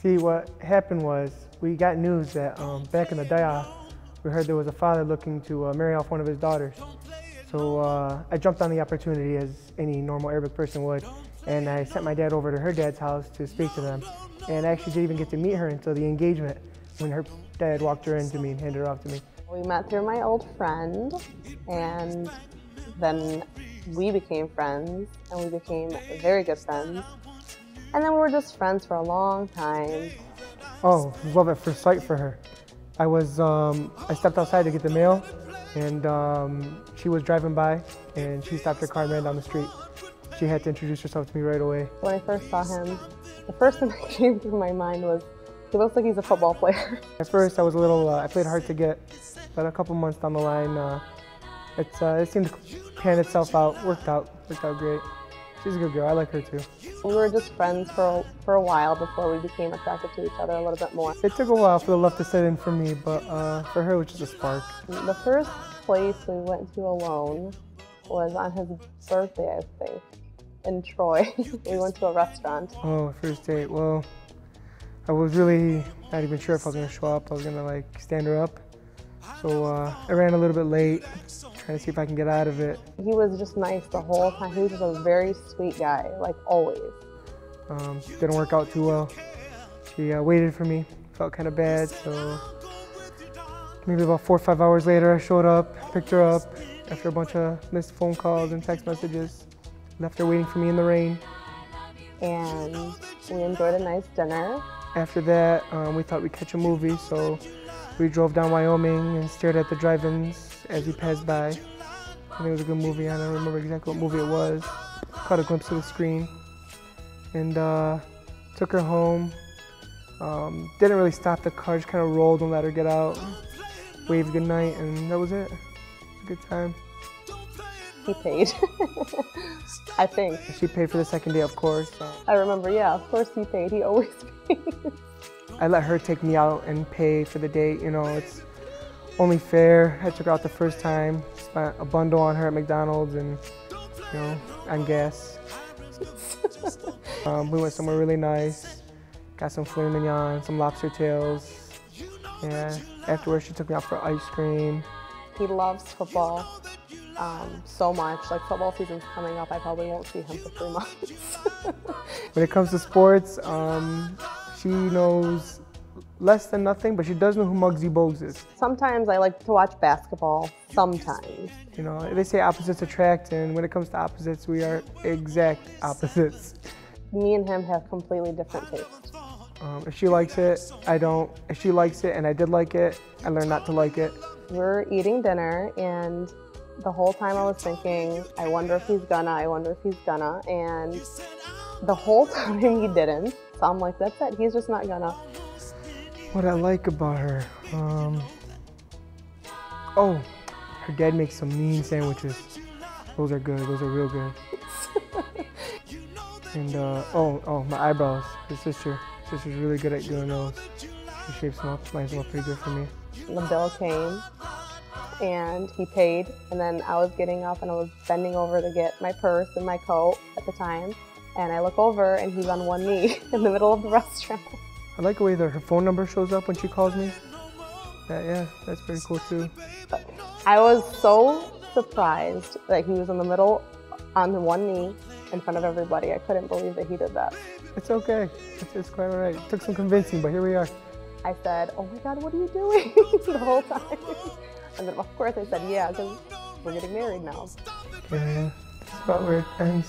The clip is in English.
See, what happened was we got news that back in the day, we heard there was a father looking to marry off one of his daughters. So I jumped on the opportunity as any normal Arabic person would, and I sent my dad over to her dad's house to speak to them. And I actually didn't even get to meet her until the engagement, when her dad walked her into me and handed her off to me. We met through my old friend, and then we became friends, and we became very good friends. And then we were just friends for a long time. Oh, love at first sight for her. I stepped outside to get the mail, and she was driving by, and she stopped her car and ran down the street. She had to introduce herself to me right away. When I first saw him, the first thing that came through my mind was, he looks like he's a football player. At first, I was a little, I played hard to get, but a couple months down the line, it seemed to pan itself out, worked out great. She's a good girl, I like her too. We were just friends for a while before we became attracted to each other a little bit more. It took a while for the love to set in for me, but for her, it was just a spark. The first place we went to alone was on his birthday, I think, in Troy. We went to a restaurant. Oh, first date, well, I was really not even sure if I was gonna show up. I was gonna like stand her up. So I ran a little bit late, trying to see if I can get out of it. He was just nice the whole time. He was just a very sweet guy, like always. Didn't work out too well. She waited for me, felt kind of bad, so maybe about 4 or 5 hours later I showed up, picked her up after a bunch of missed phone calls and text messages, left her waiting for me in the rain. And we enjoyed a nice dinner. After that, we thought we'd catch a movie, so we drove down Wyoming and stared at the drive-ins as we passed by. I think it was a good movie. I don't remember exactly what movie it was. Caught a glimpse of the screen and took her home. Didn't really stop the car, just kind of rolled and let her get out. Waved goodnight, and that was it. It was a good time. He paid, I think. She paid for the second day, of course. So. I remember, yeah, of course he paid. He always pays. I let her take me out and pay for the date. You know, it's only fair. I took her out the first time, spent a bundle on her at McDonald's and, you know, on gas. We went somewhere really nice, got some filet mignon, some lobster tails. Yeah, afterwards she took me out for ice cream. He loves football so much. Like, football season's coming up, I probably won't see him for 3 months. When it comes to sports, she knows less than nothing, but she does know who Muggsy Bogues is. Sometimes I like to watch basketball, sometimes. You know, they say opposites attract, and when it comes to opposites, we are exact opposites. Me and him have completely different tastes. If she likes it, I don't. If she likes it and I did like it, I learned not to like it. We're eating dinner, and the whole time I was thinking, I wonder if he's gonna, and the whole time he didn't. So I'm like, that's it, he's just not gonna. What I like about her, oh, her dad makes some mean sandwiches. Those are good, those are real good. And oh, my eyebrows, his sister's really good at doing those. She shapes them up, lines them up pretty good for me. The bill came, and he paid, and then I was getting up and I was bending over to get my purse and my coat at the time, and I look over and he's on one knee in the middle of the restaurant. I like the way that her phone number shows up when she calls me. Yeah, that's pretty cool too. I was so surprised that he was in the middle on one knee in front of everybody. I couldn't believe that he did that. It's okay. It's quite all right. It took some convincing, but here we are. I said, oh my God, what are you doing? The whole time. And then of course I said, yeah, because we're getting married now. Yeah, that's about where it ends.